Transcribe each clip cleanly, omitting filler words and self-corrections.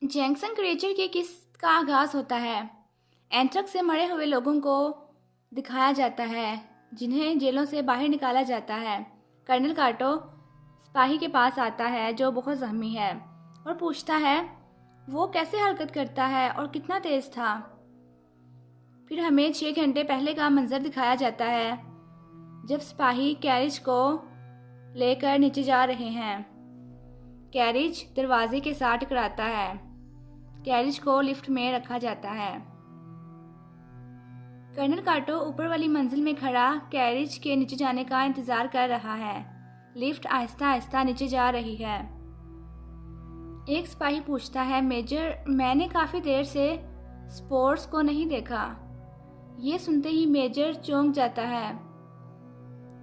जैंगसन creature के किस का आगाज़ होता है। एंथ्रक्स से मरे हुए लोगों को दिखाया जाता है जिन्हें जेलों से बाहर निकाला जाता है। कर्नल काटो सिपाही के पास आता है जो बहुत जख्मी है और पूछता है वो कैसे हरकत करता है और कितना तेज था। फिर हमें 6 घंटे पहले का मंजर दिखाया जाता है जब सिपाही कैरिज को लेकर नीचे जा रहे हैं। कैरिज दरवाजे के साथ टकराता है। कैरिज को लिफ्ट में रखा जाता है। कर्नल काटो ऊपर वाली मंजिल में खड़ा कैरिज के नीचे जाने का इंतजार कर रहा है। लिफ्ट आहिस्ता आहिस्ता नीचे जा रही है। एक सिपाही पूछता है, मेजर, मैंने काफी देर से स्पोर्ट्स को नहीं देखा। ये सुनते ही मेजर चौंक जाता है।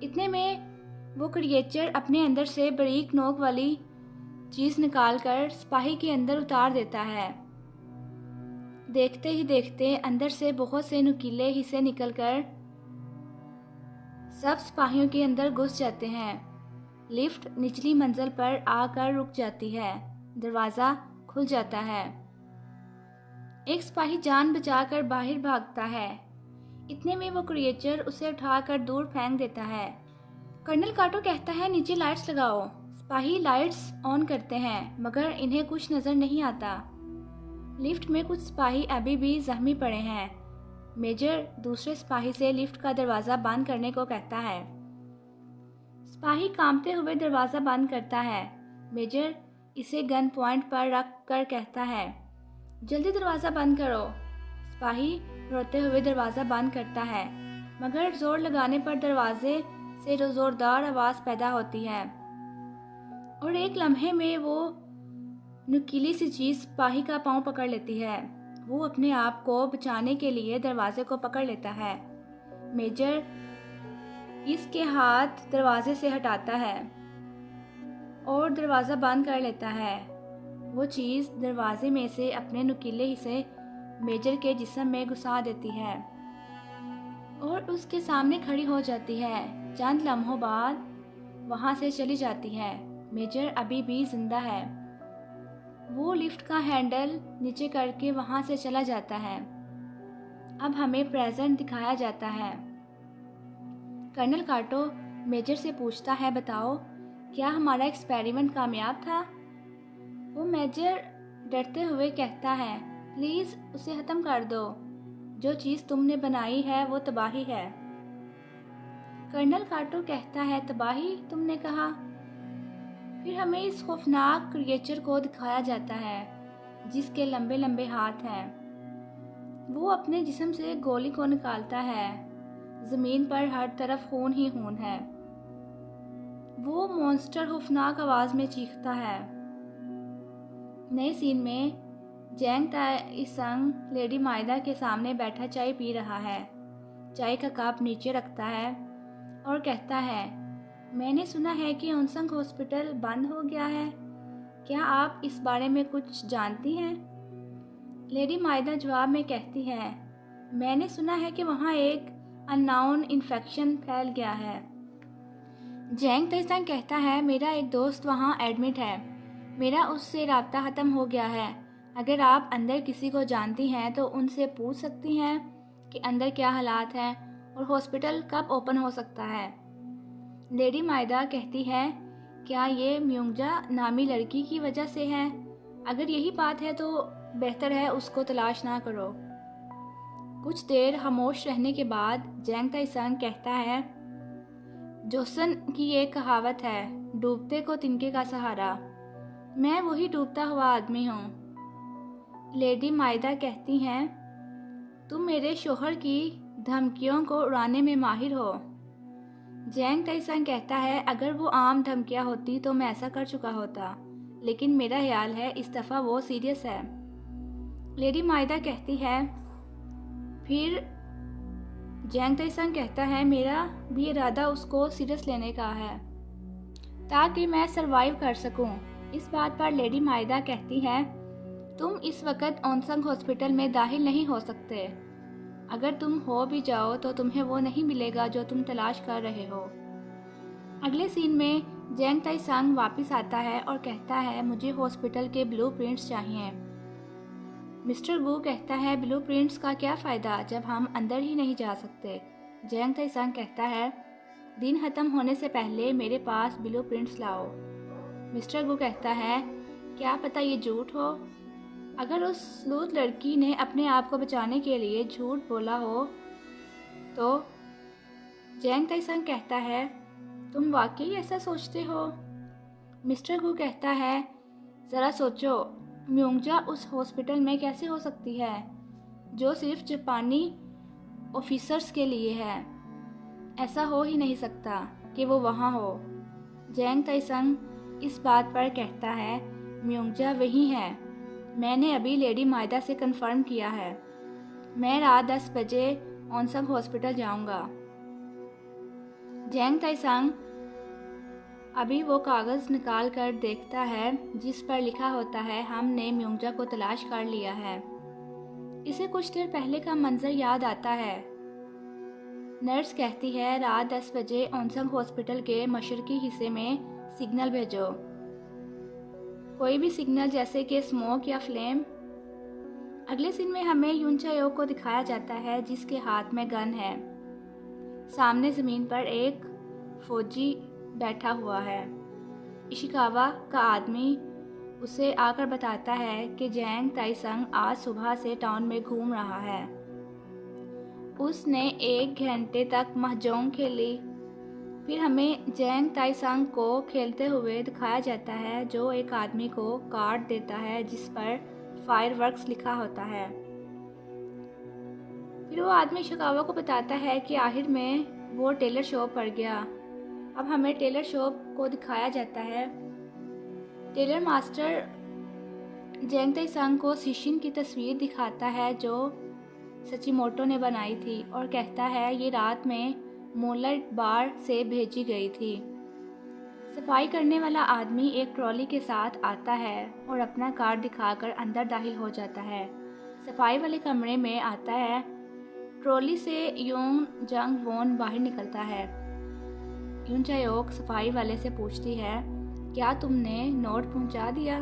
इतने में वो क्रिएचर अपने अंदर से बारीक नोक वाली चीज निकालकर सिपाही के अंदर उतार देता है। देखते ही देखते अंदर से बहुत से नुकीले हिस्से निकलकर सब सिपाहियों के अंदर घुस जाते हैं। लिफ्ट निचली मंजिल पर आकर रुक जाती है। दरवाजा खुल जाता है। एक सिपाही जान बचाकर बाहर भागता है। इतने में वो क्रिएचर उसे उठाकर दूर फेंक देता है। कर्नल काटो कहता है, नीचे लाइट्स लगाओ। सिपाही लाइट्स ऑन करते हैं मगर इन्हें कुछ नजर नहीं आता। लिफ्ट में कुछ सिपाही अभी भी जख्मी पड़े हैं। मेजर दूसरे सिपाही से लिफ्ट का दरवाज़ा बंद करने को कहता है। सिपाही कांपते हुए दरवाज़ा बंद करता है। मेजर इसे गन पॉइंट पर रख कर कहता है, जल्दी दरवाज़ा बंद करो। सिपाही रोते हुए दरवाज़ा बंद करता है मगर जोर लगाने पर दरवाजे से जोरदार आवाज़ पैदा होती है और एक लम्हे में वो नुकीली सी चीज सिपाही का पांव पकड़ लेती है। वो अपने आप को बचाने के लिए दरवाजे को पकड़ लेता है। मेजर इसके हाथ दरवाजे से हटाता है और दरवाज़ा बंद कर लेता है। वो चीज़ दरवाजे में से अपने नुकीले हिस्से मेजर के जिस्म में घुसा देती है और उसके सामने खड़ी हो जाती है। चंद लम्हों बाद वहाँ से चली जाती है। मेजर अभी भी जिंदा है। वो लिफ्ट का हैंडल नीचे करके वहाँ से चला जाता है। अब हमें प्रेजेंट दिखाया जाता है। कर्नल काटो मेजर से पूछता है, बताओ क्या हमारा एक्सपेरिमेंट कामयाब था? वो मेजर डरते हुए कहता है, प्लीज़ उसे ख़त्म कर दो। जो चीज़ तुमने बनाई है वो तबाही है। कर्नल काटो कहता है, तबाही तुमने कहा? फिर हमें इस खौफनाक क्रिएचर को दिखाया जाता है जिसके लंबे लंबे हाथ हैं। वो अपने जिस्म से गोली को निकालता है। ज़मीन पर हर तरफ खून ही खून है। वो मॉन्स्टर खौफनाक आवाज़ में चीखता है। नए सीन में जैंग ताई संग लेडी माइदा के सामने बैठा चाय पी रहा है। चाय का कप नीचे रखता है और कहता है, मैंने सुना है कि ओनसंग हॉस्पिटल बंद हो गया है। क्या आप इस बारे में कुछ जानती हैं? लेडी माइदा जवाब में कहती है, मैंने सुना है कि वहाँ एक अननोन इन्फेक्शन फैल गया है। जैंग ताई कहता है, मेरा एक दोस्त वहाँ एडमिट है। मेरा उससे राब्ता ख़त्म हो गया है। अगर आप अंदर किसी को जानती हैं तो उनसे पूछ सकती हैं कि अंदर क्या हालात हैं और हॉस्पिटल कब ओपन हो सकता है। लेडी माइदा कहती है, क्या ये म्यूंगजा नामी लड़की की वजह से है? अगर यही बात है तो बेहतर है उसको तलाश ना करो। कुछ देर खामोश रहने के बाद जैंग ताई संग कहता है, जोसन की एक कहावत है, डूबते को तिनके का सहारा। मैं वही डूबता हुआ आदमी हूँ। लेडी माइदा कहती हैं, तुम मेरे शोहर की धमकियों को उड़ाने में माहिर हो। जैंग ताई संग कहता है, अगर वो आम धमकियाँ होती तो मैं ऐसा कर चुका होता, लेकिन मेरा ख्याल है इस दफ़ा वो सीरियस है। लेडी माइदा कहती है, फिर जैंग ताई संग कहता है, मेरा भी इरादा उसको सीरियस लेने का है ताकि मैं सरवाइव कर सकूं। इस बात पर लेडी माइदा कहती है, तुम इस वक्त ओनसंग हॉस्पिटल में दाखिल नहीं हो सकते। अगर तुम हो भी जाओ तो तुम्हें वो नहीं मिलेगा जो तुम तलाश कर रहे हो। अगले सीन में जैंग ताई संग वापस आता है और कहता है, मुझे हॉस्पिटल के ब्लूप्रिंट्स चाहिए। मिस्टर गू कहता है, ब्लूप्रिंट्स का क्या फ़ायदा जब हम अंदर ही नहीं जा सकते। जैंग ताई-संग कहता है, दिन ख़त्म होने से पहले मेरे पास ब्लूप्रिंट्स लाओ। मिस्टर गू कहता है, क्या पता ये झूठ हो। अगर उस स्लूथ लड़की ने अपने आप को बचाने के लिए झूठ बोला हो तो। जैंग ताई-संग कहता है, तुम वाकई ऐसा सोचते हो। मिस्टर गू कहता है, ज़रा सोचो, म्योंगजा उस हॉस्पिटल में कैसे हो सकती है जो सिर्फ जापानी ऑफिसर्स के लिए है। ऐसा हो ही नहीं सकता कि वो वहाँ हो। जैंग ताई-संग इस बात पर कहता है, म्योंगजा वही है। मैंने अभी लेडी माइदा से कंफर्म किया है। मैं रात 10 बजे ऑनसम हॉस्पिटल जाऊंगा। जैंग ताई-संग अभी वो कागज़ निकाल कर देखता है जिस पर लिखा होता है, हमने म्योंगजा को तलाश कर लिया है। इसे कुछ देर पहले का मंजर याद आता है। नर्स कहती है, रात 10 बजे ऑनसम हॉस्पिटल के मशरकी हिस्से में सिग्नल भेजो। कोई भी सिग्नल, जैसे कि स्मोक या फ्लेम। अगले सीन में हमें यून चा-योक को दिखाया जाता है जिसके हाथ में गन है। सामने ज़मीन पर एक फौजी बैठा हुआ है। इशिकावा का आदमी उसे आकर बताता है कि जैंग ताई-संग आज सुबह से टाउन में घूम रहा है। उसने 1 घंटे तक महजोंग खेली। फिर हमें जैंग ताई-संग को खेलते हुए दिखाया जाता है जो एक आदमी को कार्ड देता है जिस पर फायरवर्क्स लिखा होता है। फिर वो आदमी इशिकावा को बताता है कि आखिर में वो टेलर शॉप पर गया। अब हमें टेलर शॉप को दिखाया जाता है। टेलर मास्टर जैंग ताई-संग को शिशिन की तस्वीर दिखाता है जो सचिमोटो ने बनाई थी और कहता है, ये रात में मूनलाइट बार से भेजी गई थी। सफाई करने वाला आदमी एक ट्रॉली के साथ आता है और अपना कार्ड दिखाकर अंदर दाखिल हो जाता है। सफाई वाले कमरे में आता है। ट्रॉली से यून जंग वोन बाहर निकलता है। यून चा-योक सफाई वाले से पूछती है, क्या तुमने नोट पहुंचा दिया?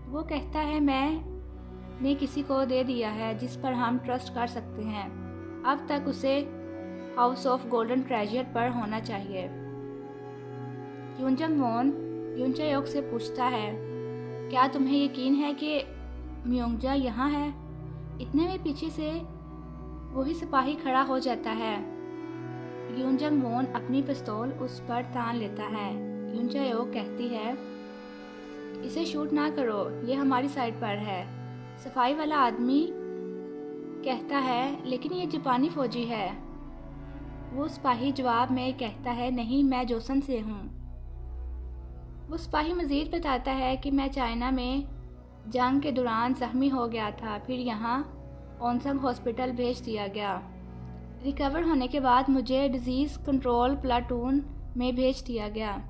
वो कहता है, मैंने किसी को दे दिया है जिस पर हम ट्रस्ट कर सकते हैं। अब तक उसे हाउस ऑफ गोल्डन ट्रेजर पर होना चाहिए। यून जंग वोन यून चा-योक से पूछता है, क्या तुम्हें यकीन है कि म्योंगजा यहाँ है? इतने में पीछे से वही सिपाही खड़ा हो जाता है। यून जंग वोन अपनी पिस्तौल उस पर तान लेता है। यून चा-योक कहती है, इसे शूट ना करो, ये हमारी साइड पर है। सफाई वाला आदमी कहता है, लेकिन ये जापानी फौजी है। वो सिपाही जवाब में कहता है, नहीं, मैं जोसन से हूँ। वो सिपाही मज़ीद बताता है कि मैं चाइना में जंग के दौरान ज़ख्मी हो गया था, फिर यहाँ ऑनसम हॉस्पिटल भेज दिया गया। रिकवर होने के बाद मुझे डिजीज़ कंट्रोल प्लाटून में भेज दिया गया।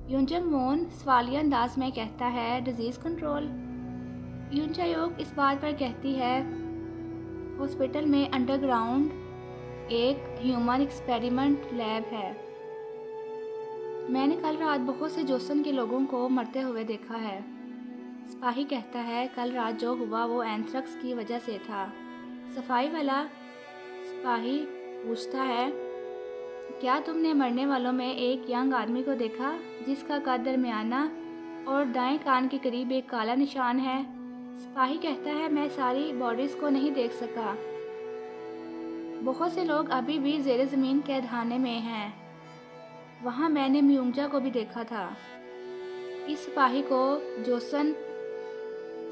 यून जंग वोन सवालिया अंदाज में कहता है, डिजीज़ कंट्रोल? यून चा-योक इस बात पर कहती है, हॉस्पिटल में अंडरग्राउंड एक ह्यूमन एक्सपेरिमेंट लैब है। मैंने कल रात बहुत से जोसन के लोगों को मरते हुए देखा है। सिपाही कहता है, कल रात जो हुआ वो एंथ्रेक्स की वजह से था। सफाई वाला सिपाही पूछता है, क्या तुमने मरने वालों में एक यंग आदमी को देखा जिसका कद दरमियाना और दाएं कान के करीब एक काला निशान है? सिपाही कहता है, मैं सारी बॉडीज़ को नहीं देख सका। बहुत से लोग अभी भी ज़ेरे ज़मीन कैदखाने में हैं। वहाँ मैंने म्योंगजा को भी देखा था। इस सिपाही को जोसन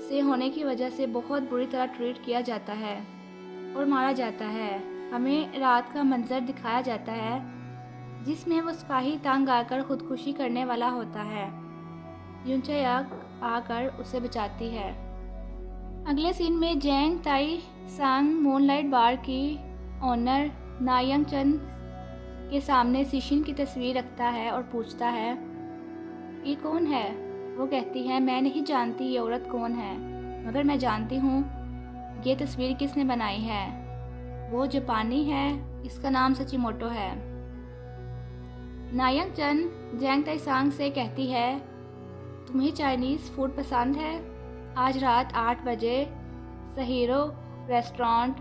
से होने की वजह से बहुत बुरी तरह ट्रीट किया जाता है और मारा जाता है। हमें रात का मंजर दिखाया जाता है जिसमें वो सिपाही तंग आकर खुदकुशी करने वाला होता है। यून चा-योक आकर उसे बचाती है। अगले सीन में जैंग ताई-संग मूनलाइट बार की ओनर नायंग चन के सामने शिशिन की तस्वीर रखता है और पूछता है, ये कौन है? वो कहती है, मैं नहीं जानती ये औरत कौन है, मगर मैं जानती हूँ ये तस्वीर किसने बनाई है। वो जापानी है, इसका नाम सचिमोटो है। नायंग चन जैंग ताई-संग से कहती है, तुम्हें चाइनीज़ फूड पसंद है? आज रात 8 बजे सहीरो रेस्टोरेंट।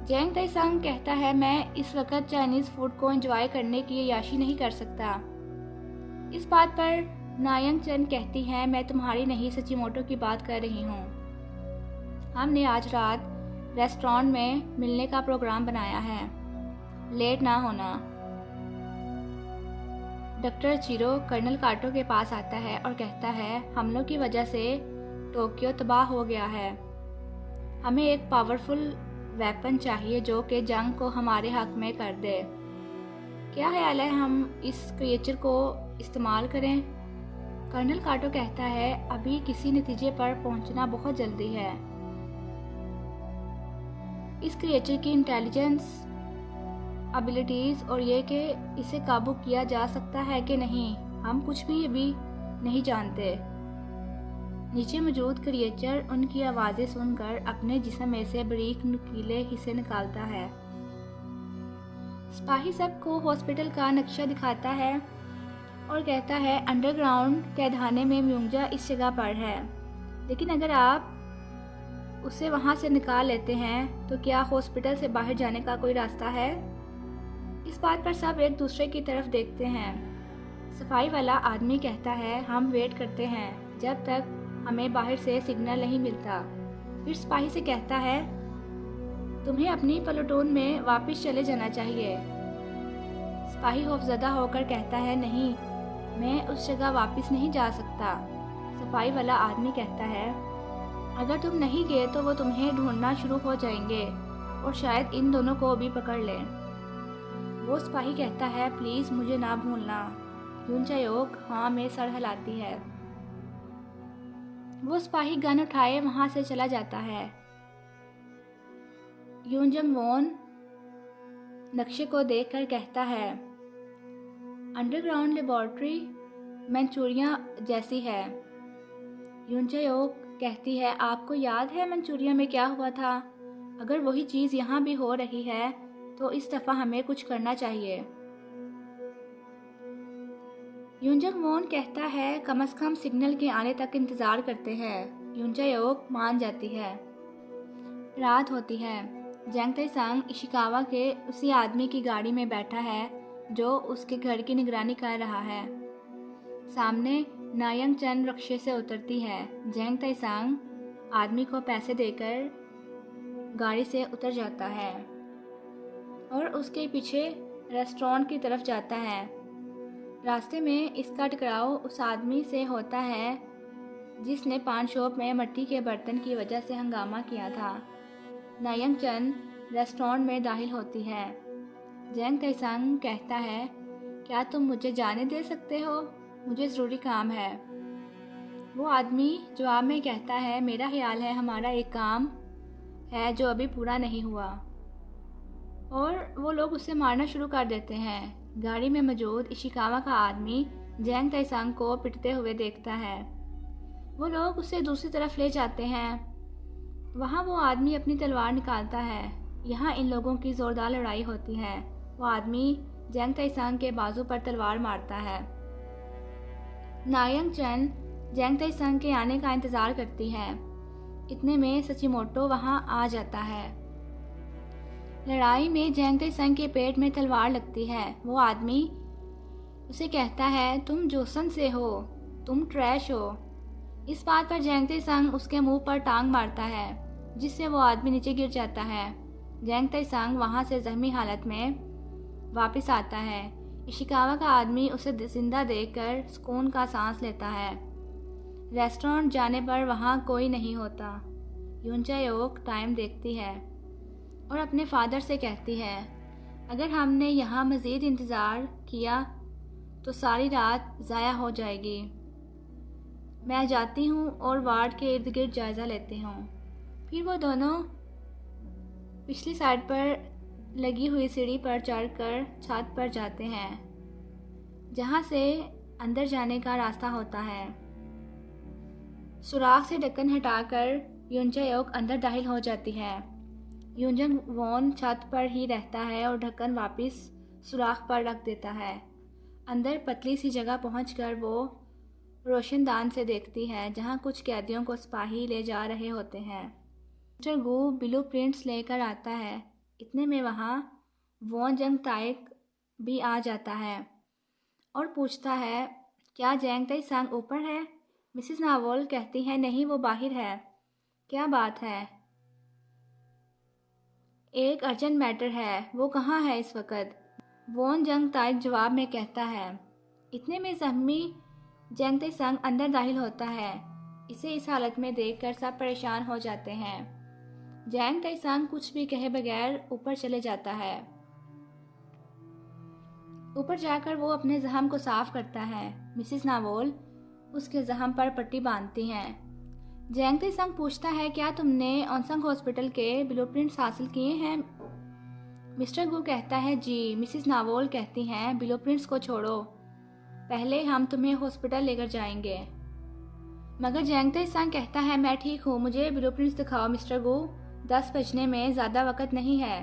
जेंग ताइसंग कहता है, मैं इस वक्त चाइनीज़ फूड को एंजॉय करने की अय्याशी नहीं कर सकता। इस बात पर नायंग चन कहती है, मैं तुम्हारी नहीं सचिमोटो की बात कर रही हूँ। हमने आज रात रेस्टोरेंट में मिलने का प्रोग्राम बनाया है, लेट ना होना। डॉक्टर चिरो कर्नल काटो के पास आता है और कहता है, हमलों की वजह से टोक्यो तबाह हो गया है। हमें एक पावरफुल वेपन चाहिए जो कि जंग को हमारे हक में कर दे। क्या ख्याल है हम इस क्रिएचर को इस्तेमाल करें? कर्नल काटो कहता है, अभी किसी नतीजे पर पहुंचना बहुत जल्दी है। इस क्रिएचर की इंटेलिजेंस, एबिलिटीज़ और ये कि इसे काबू किया जा सकता है कि नहीं, हम कुछ भी अभी नहीं जानते। नीचे मौजूद क्रिएचर उनकी आवाज़ें सुनकर अपने जिस्म में से बारीक नुकीले हिस्से निकालता है। सिपाही सबको हॉस्पिटल का नक्शा दिखाता है और कहता है, अंडरग्राउंड कैदखाने में म्यूंगजा इस जगह पर है, लेकिन अगर आप उसे वहाँ से निकाल लेते हैं तो क्या हॉस्पिटल से बाहर जाने का कोई रास्ता है? इस बात पर सब एक दूसरे की तरफ देखते हैं। सफाई वाला आदमी कहता है, हम वेट करते हैं जब तक हमें बाहर से सिग्नल नहीं मिलता। फिर सिपाही से कहता है, तुम्हें अपनी प्लेटून में वापस चले जाना चाहिए। सिपाही खौफजदा होकर कहता है, नहीं, मैं उस जगह वापस नहीं जा सकता। सफाई वाला आदमी कहता है, अगर तुम नहीं गए तो वो तुम्हें ढूंढना शुरू हो जाएंगे और शायद इन दोनों को भी पकड़ लें। वो सिपाही कहता है, प्लीज़ मुझे ना भूलना। यूनचायोक हाँ में सर हिलाती है। वो सिपाही गन उठाए वहाँ से चला जाता है। यूनजंग वोन नक्शे को देखकर कहता है, अंडरग्राउंड लेबोरेटरी मंचूरिया जैसी है। यूनचायोक कहती है, आपको याद है मंचूरिया में क्या हुआ था? अगर वही चीज़ यहाँ भी हो रही है तो इस दफ़ा हमें कुछ करना चाहिए। यूनजंग वोन कहता है, कम से कम सिग्नल के आने तक इंतज़ार करते हैं। यूनचायोक मान जाती है। रात होती है। जेंग ताइसंग इशिकावा के उसी आदमी की गाड़ी में बैठा है जो उसके घर की निगरानी कर रहा है। सामने नायंग चन रक्शे से उतरती है। जेंग ताइसंग आदमी को पैसे देकर गाड़ी से उतर जाता है और उसके पीछे रेस्टोरेंट की तरफ जाता है। रास्ते में इसका टकराव उस आदमी से होता है जिसने पान शॉप में मिट्टी के बर्तन की वजह से हंगामा किया था। नायंग चन रेस्टोरेंट में दाखिल होती है। जेंग ताइसंग कहता है, क्या तुम मुझे जाने दे सकते हो? मुझे ज़रूरी काम है। वो आदमी जवाब में कहता है, मेरा ख्याल है हमारा एक काम है जो अभी पूरा नहीं हुआ। और वो लोग उसे मारना शुरू कर देते हैं। गाड़ी में मौजूद इशिकावा का आदमी जेंग ताइसंग को पिटते हुए देखता है। वो लोग उसे दूसरी तरफ ले जाते हैं। वहाँ वो आदमी अपनी तलवार निकालता है। यहाँ इन लोगों की ज़ोरदार लड़ाई होती है। वो आदमी जेंग ताइसंग के बाजू पर तलवार मारता है। नायंग चन जेंग ताइसंग के आने का इंतज़ार करती है। इतने में सचिमोटो वहाँ आ जाता है। लड़ाई में जेंग ताइसंग के पेट में तलवार लगती है। वो आदमी उसे कहता है, तुम जोसन से हो, तुम ट्रैश हो। इस बात पर जेंग ताइसंग उसके मुंह पर टांग मारता है जिससे वो आदमी नीचे गिर जाता है। जेंग ताइसंग वहाँ से जख्मी हालत में वापस आता है। इशिकावा का आदमी उसे जिंदा देखकर सुकून का सांस लेता है। रेस्टोरेंट जाने पर वहाँ कोई नहीं होता। यूनचायोक टाइम देखती है और अपने फादर से कहती है, अगर हमने यहाँ मज़ीद इंतज़ार किया तो सारी रात ज़ाया हो जाएगी। मैं जाती हूँ और वार्ड के इर्द गिर्द जायज़ा लेती हूँ। फिर वो दोनों पिछली साइड पर लगी हुई सीढ़ी पर चढ़कर छत पर जाते हैं जहाँ से अंदर जाने का रास्ता होता है। सुराख से ढक्कन हटाकर यूनचायोक अंदर दाखिल हो जाती है। यूनजंग वोन छत पर ही रहता है और ढक्कन वापस सुराख पर रख देता है। अंदर पतली सी जगह पहुंचकर वो रोशनदान से देखती है जहाँ कुछ कैदियों को सिपाही ले जा रहे होते हैं। मिस्टर गू ब्लू प्रिंट्स लेकर आता है। इतने में वहाँ वॉन जंग ताइक भी आ जाता है और पूछता है, क्या जैंग ताई सांग ऊपर है? मिसेस नावोल कहती है, नहीं, वो बाहर है। क्या बात है? एक अर्जेंट मैटर है। वो कहाँ है इस वक्त? वॉन जंग ताइक जवाब में कहता है। इतने में जख्मी जैंग ताई सांग अंदर दाखिल होता है। इसे इस हालत में देखकर सब परेशान हो जाते हैं। जैंग ताई सांग कुछ भी कहे बगैर ऊपर चले जाता है। ऊपर जाकर वो अपने जख्म को साफ करता है। मिसेस नावोल उसके जख्म पर पट्टी बांधती हैं। जैंग ताई सांग पूछता है, क्या तुमने ऑनसंग हॉस्पिटल के ब्लूप्रिंट्स हासिल किए हैं? मिस्टर गू कहता है, जी। मिसेस नावोल कहती हैं, ब्लूप्रिंट्स को छोड़ो, पहले हम तुम्हें हॉस्पिटल लेकर जाएंगे। मगर जैंग ताई सांग कहता है, मैं ठीक हूँ, मुझे ब्लूप्रिंट्स दिखाओ मिस्टर गू, 10 बजने में ज़्यादा वक्त नहीं है।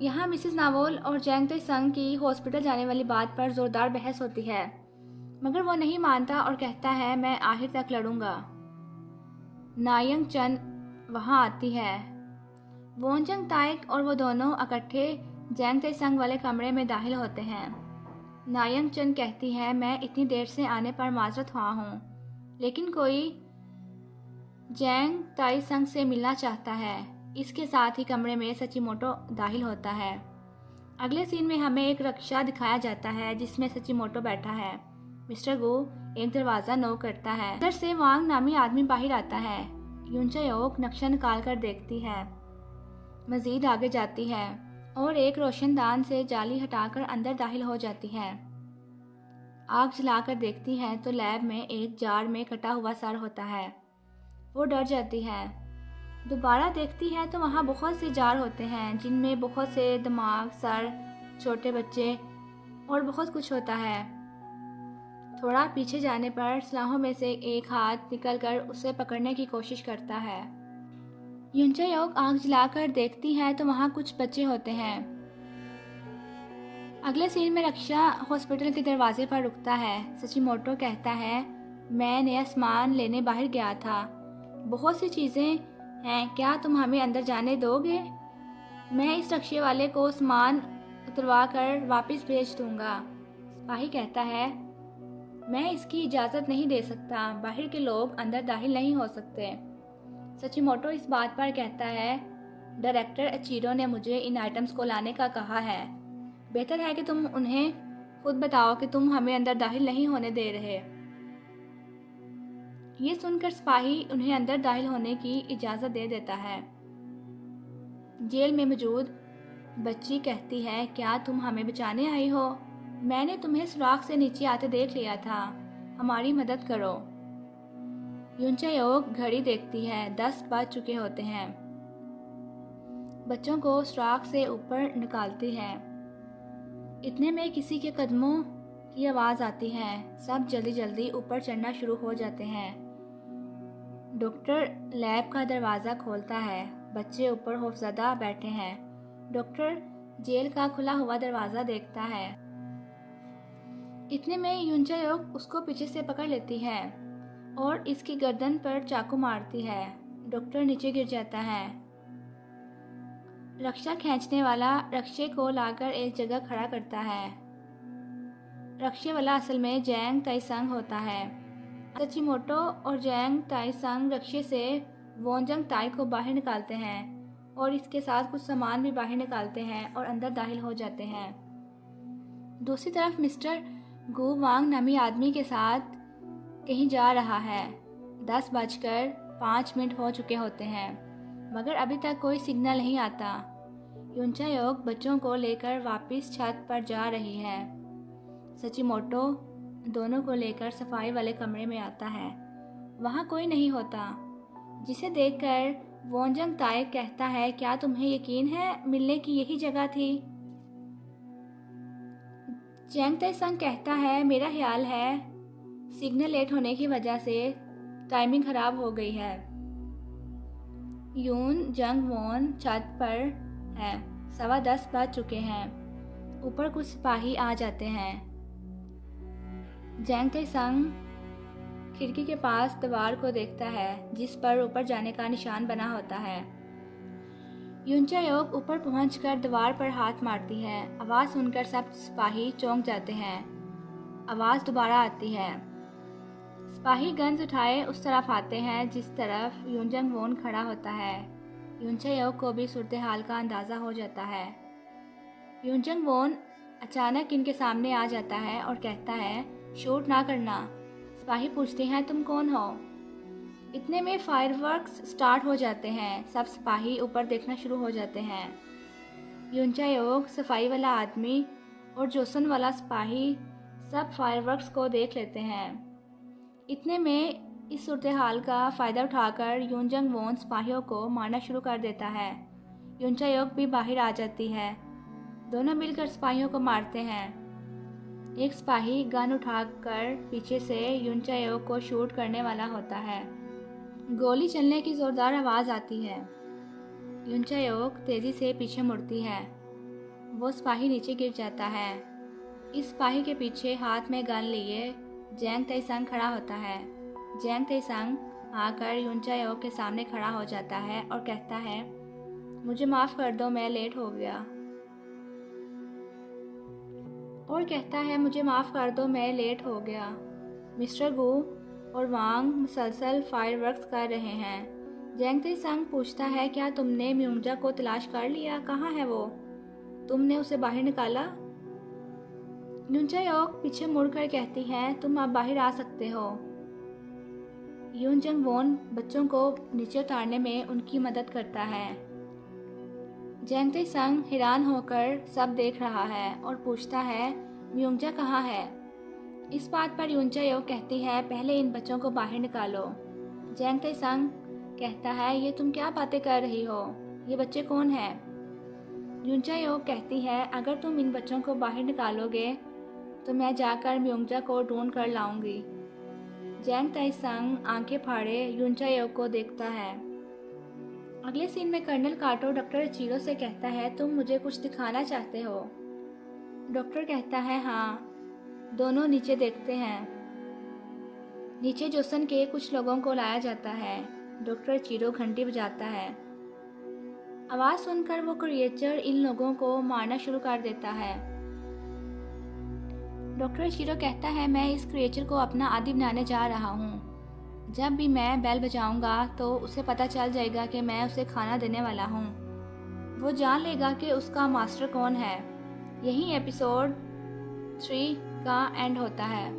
यहाँ मिसेस नावोल और जैंग ताई सांग की हॉस्पिटल जाने वाली बात पर ज़ोरदार बहस होती है, मगर वो नहीं मानता और कहता है, मैं आखिर तक लड़ूंगा। नायंग चन वहाँ आती है। वॉन जंग ताइक और वो दोनों इकट्ठे जैंग ताई सांग वाले कमरे में दाखिल होते हैं। नायंग चन कहती है, मैं इतनी देर से आने पर माजरत हुआ हूँ, लेकिन कोई जैंग ताई सांग से मिलना चाहता है। इसके साथ ही कमरे में सचिमोटो दाखिल होता है। अगले सीन में हमें एक रिक्शा दिखाया जाता है जिसमें सचिमोटो बैठा है। मिस्टर गू एक दरवाज़ा नॉक करता है। अंदर से वांग नामी आदमी बाहर आता है। यूनचायोक नक्शा निकाल कर देखती है, मजीद आगे जाती है और एक रोशनदान से जाली हटाकर अंदर दाखिल हो जाती है। आग जलाकर देखती है तो लैब में एक जार में कटा हुआ सर होता है। वो डर जाती है। दोबारा देखती है तो वहाँ बहुत से जार होते हैं जिनमें बहुत से दिमाग, सर, छोटे बच्चे और बहुत कुछ होता है। थोड़ा पीछे जाने पर सलाहों में से एक हाथ निकलकर उसे पकड़ने की कोशिश करता है। यूनचायोक आग जलाकर देखती है तो वहाँ कुछ बच्चे होते हैं। अगले सीन में रक्षा हॉस्पिटल के दरवाजे पर रुकता है। सचिमोटो कहता है, मैं नया सामान लेने बाहर गया था, बहुत सी चीज़ें हैं, क्या तुम हमें अंदर जाने दोगे? मैं इस रक्शे वाले को सामान उतरवा कर वापस भेज दूंगा। सिपाही कहता है, मैं इसकी इजाज़त नहीं दे सकता, बाहर के लोग अंदर दाखिल नहीं हो सकते। सचिमोटो इस बात पर कहता है, डायरेक्टर अचीरो ने मुझे इन आइटम्स को लाने का कहा है, बेहतर है कि तुम उन्हें खुद बताओ कि तुम हमें अंदर दाखिल नहीं होने दे रहे। ये सुनकर सिपाही उन्हें अंदर दाखिल होने की इजाज़त दे देता है। जेल में मौजूद बच्ची कहती है, क्या तुम हमें बचाने आई हो? मैंने तुम्हें सुराख से नीचे आते देख लिया था, हमारी मदद करो। यूनचायोक घड़ी देखती है, 10 बज चुके होते हैं। बच्चों को सुराख से ऊपर निकालती है। इतने में किसी के कदमों की आवाज़ आती है। सब जल्दी जल्दी ऊपर चढ़ना शुरू हो जाते हैं। डॉक्टर लैब का दरवाज़ा खोलता है। बच्चे ऊपर खौफज़दा बैठे हैं। डॉक्टर जेल का खुला हुआ दरवाज़ा देखता है। इतने में यूनचायोक उसको पीछे से पकड़ लेती है और इसकी गर्दन पर चाकू मारती है। डॉक्टर नीचे गिर जाता है। रक्षा खींचने वाला रक्षे को लाकर एक जगह खड़ा करता है। रक्षे वाला असल में जैंग ताई सांग होता है। सचिमोटो और जैंग ताई सांग रक्षे से वोनजंग ताई को बाहर निकालते हैं और इसके साथ कुछ सामान भी बाहर निकालते हैं और अंदर दाखिल हो जाते हैं। दूसरी तरफ मिस्टर गू वांग नामी आदमी के साथ कहीं जा रहा है। 10:05 हो चुके होते हैं, मगर अभी तक कोई सिग्नल नहीं आता। यूनचायोक बच्चों को लेकर वापस छत पर जा रही है। सचिमोटो दोनों को लेकर सफाई वाले कमरे में आता है। वहाँ कोई नहीं होता, जिसे देखकर वोनजंग ताई कहता है, क्या तुम्हें यकीन है मिलने की यही जगह थी? जैंग ताई सांग कहता है, मेरा ख्याल है सिग्नल लेट होने की वजह से टाइमिंग खराब हो गई है। यून जंग वोन छत पर है। 10:15 बज चुके हैं। ऊपर कुछ सिपाही आ जाते हैं। जैंग ताई-संग खिड़की के पास दीवार को देखता है जिस पर ऊपर जाने का निशान बना होता है। यूनचा-योक ऊपर पहुंचकर दीवार पर हाथ मारती है। आवाज़ सुनकर सब सिपाही चौंक जाते हैं। आवाज़ दोबारा आती है। सिपाही गन्स उठाए उस तरफ आते हैं जिस तरफ यूनजंग वोन खड़ा होता है। यूनचा-योक को भी सूरत हाल का अंदाज़ा हो जाता है। यूनजंग वोन अचानक इनके सामने आ जाता है और कहता है, शूट ना करना। सिपाही पूछते हैं, तुम कौन हो? इतने में फायरवर्क्स स्टार्ट हो जाते हैं। सब सिपाही ऊपर देखना शुरू हो जाते हैं। यूनचा-योक, सफाई वाला आदमी और जोसन वाला सिपाही सब फायरवर्क्स को देख लेते हैं। इतने में इस सूरत हाल का फ़ायदा उठाकर यूनजंग वोन सिपाहियों को मारना शुरू कर देता है। यूनचा-योक भी बाहर आ जाती है। दोनों मिलकर सिपाहियों को मारते हैं। एक सिपाही गन उठाकर पीछे से यूनचा-योक को शूट करने वाला होता है। गोली चलने की ज़ोरदार आवाज़ आती है। यूनचा-योक तेज़ी से पीछे मुड़ती है। वो सिपाही नीचे गिर जाता है। इस सिपाही के पीछे हाथ में गन लिए जैंग ताई-संग खड़ा होता है। जैंग ताई-संग आकर यूनचा-योक के सामने खड़ा हो जाता है और कहता है, मुझे माफ़ कर दो, मैं लेट हो गया। मिस्टर गू और वांग मुसलसल फायरवर्क्स कर रहे हैं। जैंग ताई-संग पूछता है, क्या तुमने म्यूंगजा को तलाश कर लिया? कहाँ है वो? तुमने उसे बाहर निकाला? यूनचा-योक पीछे मुड़कर कहती है, तुम अब बाहर आ सकते हो। यूनजंग वोन बच्चों को नीचे उतारने में उनकी मदद करता है। जैंग ताई-संग हैरान होकर सब देख रहा है और पूछता है, म्यूंगजा कहाँ है? इस बात पर यूनचा-योक कहती है, पहले इन बच्चों को बाहर निकालो। जैंग ताई-संग कहता है, ये तुम क्या बातें कर रही हो? ये बच्चे कौन हैं? यूनचा-योक कहती है, अगर तुम इन बच्चों को बाहर निकालोगे तो मैं जाकर म्यूंगजा को ढूंढ कर लाऊंगी। जैंग ताई-संग आंखें फाड़े यूनचा-योक को देखता है। अगले सीन में कर्नल काटो डॉक्टर इचिरो से कहता है, तुम मुझे कुछ दिखाना चाहते हो? डॉक्टर कहता है, हाँ। दोनों नीचे देखते हैं। नीचे जोसन के कुछ लोगों को लाया जाता है। डॉक्टर इचिरो घंटी बजाता है। आवाज़ सुनकर वो क्रिएचर इन लोगों को मारना शुरू कर देता है। डॉक्टर इचिरो कहता है, मैं इस क्रिएचर को अपना आदी बनाने जा रहा हूँ। जब भी मैं बेल बजाऊंगा तो उसे पता चल जाएगा कि मैं उसे खाना देने वाला हूँ। वो जान लेगा कि उसका मास्टर कौन है। यही एपिसोड 3 का एंड होता है।